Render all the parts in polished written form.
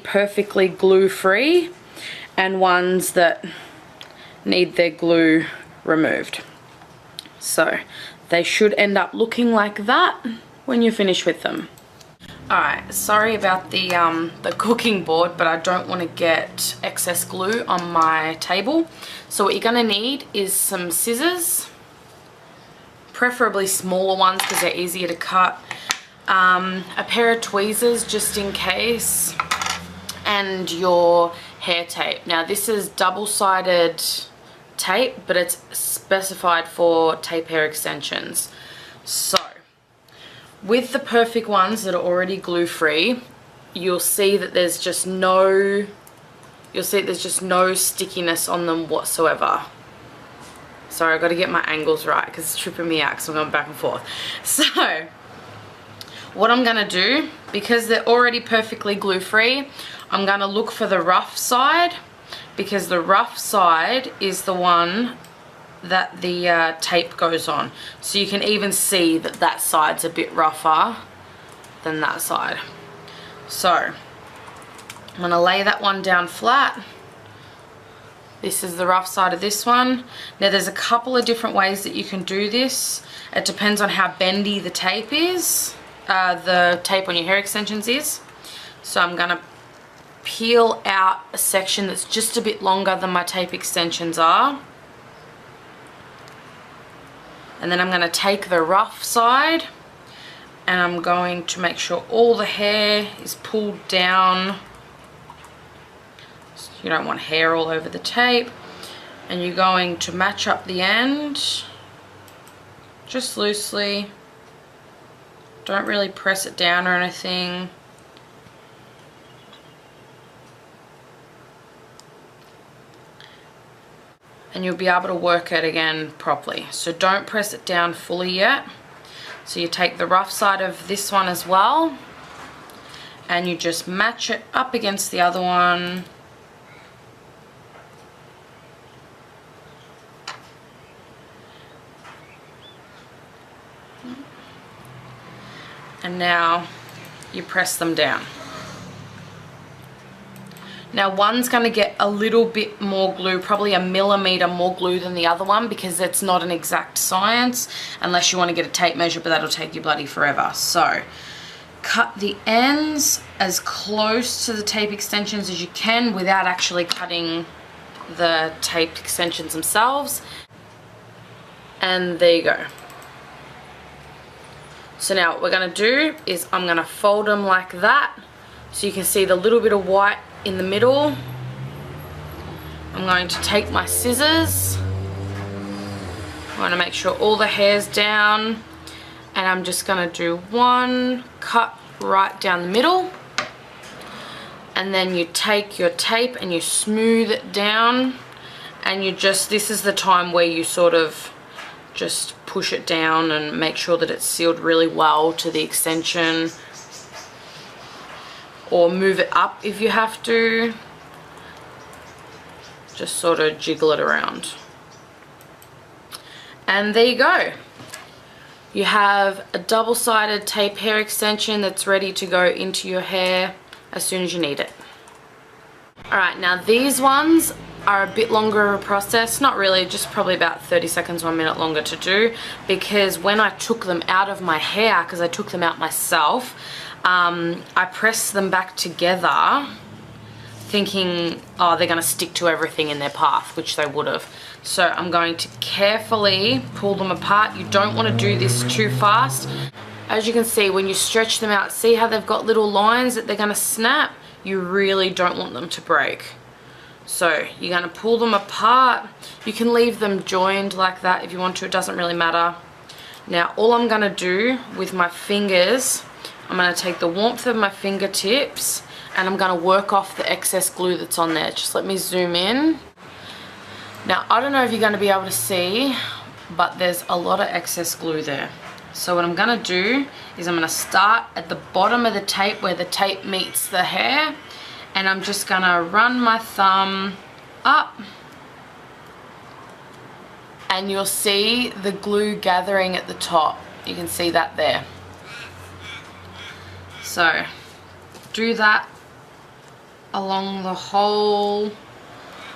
perfectly glue free and ones that need their glue removed. So they should end up looking like that when you finish with them. Alright, sorry about the cooking board, but I don't want to get excess glue on my table. So what you're going to need is some scissors, preferably smaller ones because they're easier to cut, a pair of tweezers just in case, and your hair tape. Now this is double-sided tape, but it's specified for tape hair extensions. So with the perfect ones that are already glue free, you'll see that there's just no stickiness on them whatsoever. Sorry, I've got to get my angles right because it's tripping me out because I'm going back and forth. So what I'm going to do, because they're already perfectly glue free, I'm going to look for the rough side, because the rough side is the one that the tape goes on. So you can even see that that side's a bit rougher than that side. So I'm going to lay that one down flat. This is the rough side of this one. Now there's a couple of different ways that you can do this. It depends on how bendy the tape is, the tape on your hair extensions is. So I'm going to peel out a section that's just a bit longer than my tape extensions are. And then I'm going to take the rough side and I'm going to make sure all the hair is pulled down. So you don't want hair all over the tape. And you're going to match up the end just loosely. Don't really press it down or anything. And you'll be able to work it again properly. So don't press it down fully yet. So you take the rough side of this one as well and you just match it up against the other one. And now you press them down. Now one's going to get a little bit more glue, probably a millimeter more glue than the other one, because it's not an exact science unless you want to get a tape measure, but that'll take you bloody forever. So cut the ends as close to the tape extensions as you can without actually cutting the tape extensions themselves. And there you go. So now what we're going to do is I'm going to fold them like that so you can see the little bit of white in the middle. I'm going to take my scissors. I want to make sure all the hair's down, and I'm just going to do one cut right down the middle, and then you take your tape and you smooth it down, and you just, this is the time where you sort of just push it down and make sure that it's sealed really well to the extension, or move it up if you have to. Just sort of jiggle it around. And there you go. You have a double-sided tape hair extension that's ready to go into your hair as soon as you need it. Alright, now these ones are a bit longer of a process. Not really, just probably about 30 seconds, 1 minute longer to do, because when I took them out of my hair, because I took them out myself, I pressed them back together thinking, oh, they're going to stick to everything in their path, which they would have. So I'm going to carefully pull them apart. You don't want to do this too fast. As you can see, when you stretch them out, see how they've got little lines that they're going to snap? You really don't want them to break. So you're going to pull them apart. You can leave them joined like that if you want to, it doesn't really matter. Now all I'm going to do with my fingers, I'm going to take the warmth of my fingertips and I'm going to work off the excess glue that's on there. Just let me zoom in. Now I don't know if you're going to be able to see, but there's a lot of excess glue there. So what I'm going to do is I'm going to start at the bottom of the tape where the tape meets the hair, and I'm just going to run my thumb up, and you'll see the glue gathering at the top. You can see that there. So do that along the whole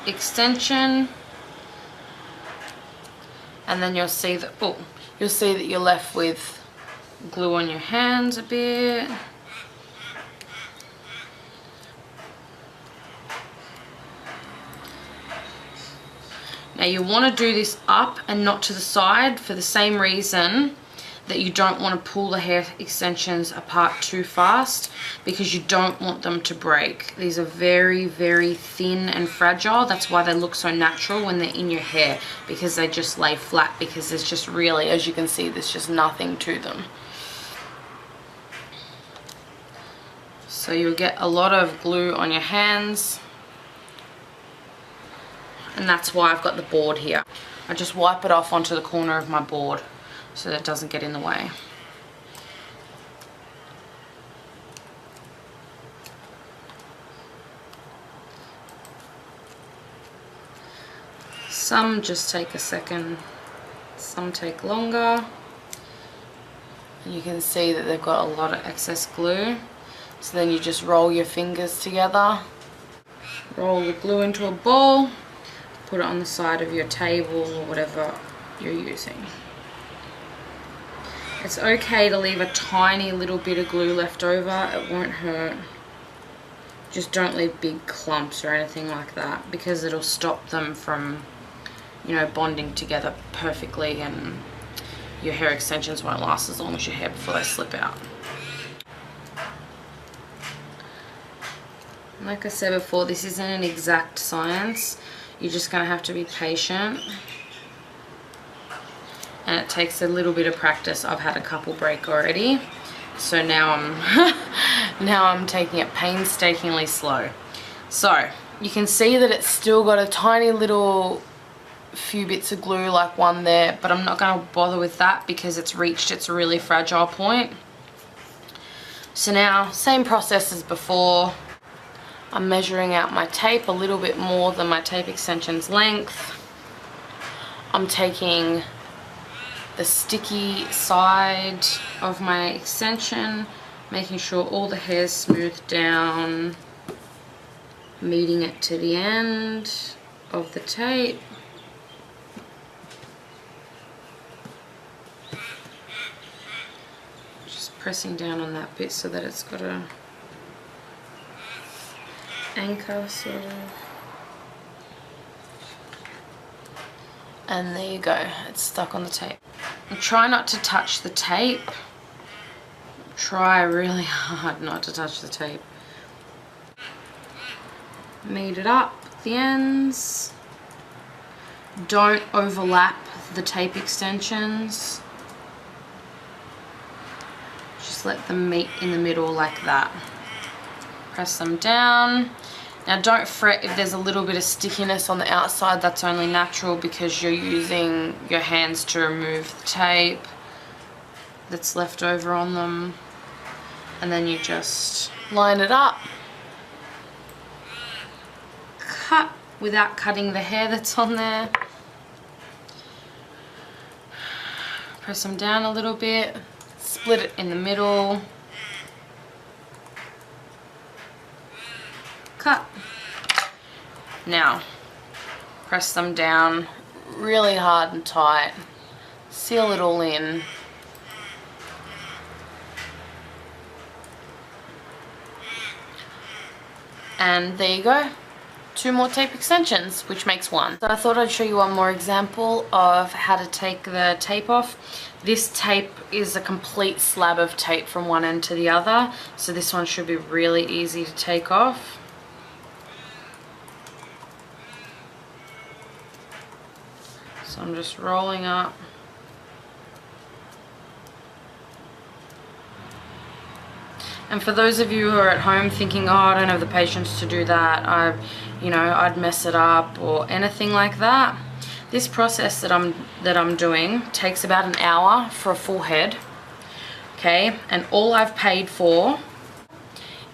extension, and then you'll see that you're left with glue on your hands a bit. Now you want to do this up and not to the side for the same reason that you don't want to pull the hair extensions apart too fast, because you don't want them to break. These are very, very thin and fragile. That's why they look so natural when they're in your hair, because they just lay flat, because there's just really, as you can see, there's just nothing to them. So you'll get a lot of glue on your hands. And that's why I've got the board here. I just wipe it off onto the corner of my board so that it doesn't get in the way. Some just take a second, some take longer. And you can see that they've got a lot of excess glue. So then you just roll your fingers together, roll the glue into a ball, put it on the side of your table or whatever you're using. It's okay to leave a tiny little bit of glue left over, it won't hurt. Just don't leave big clumps or anything like that, because it'll stop them from, you know, bonding together perfectly, and your hair extensions won't last as long as your hair before they slip out. Like I said before, this isn't an exact science. You're just going to have to be patient, and it takes a little bit of practice. I've had a couple break already, so now I'm taking it painstakingly slow. So you can see that it's still got a tiny little few bits of glue, like one there, but I'm not going to bother with that because it's reached its really fragile point. So now, same process as before. I'm measuring out my tape a little bit more than my tape extension's length. I'm taking the sticky side of my extension, making sure all the hair's smoothed down, meeting it to the end of the tape. Just pressing down on that bit so that it's got a anchor sort of. And there you go, it's stuck on the tape. And try not to touch the tape. Try really hard not to touch the tape. Meet it up at the ends. Don't overlap the tape extensions. Just let them meet in the middle like that. Press them down. Now don't fret if there's a little bit of stickiness on the outside, that's only natural because you're using your hands to remove the tape that's left over on them. And then you just line it up. Cut without cutting the hair that's on there. Press them down a little bit, split it in the middle. Cut. Now, press them down really hard and tight. Seal it all in. And there you go. 2 more tape extensions, which makes 1. So I thought I'd show you one more example of how to take the tape off. This tape is a complete slab of tape from one end to the other, so this one should be really easy to take off. So I'm just rolling up. And for those of you who are at home thinking, oh, I don't have the patience to do that, I'd mess it up or anything like that, this process that I'm doing takes about an hour for a full head, okay? And all I've paid for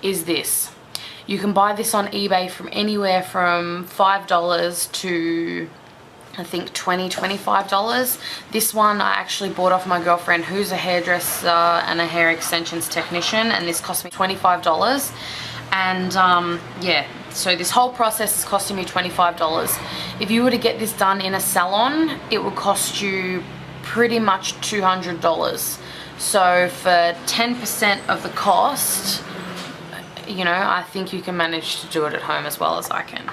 is this. You can buy this on eBay from anywhere from $5 to I think $20–25. This one I actually bought off my girlfriend who's a hairdresser and a hair extensions technician, and this cost me $25. And yeah, so this whole process is costing me $25. If you were to get this done in a salon, it would cost you pretty much $200. So for 10% of the cost, you know, I think you can manage to do it at home as well as I can.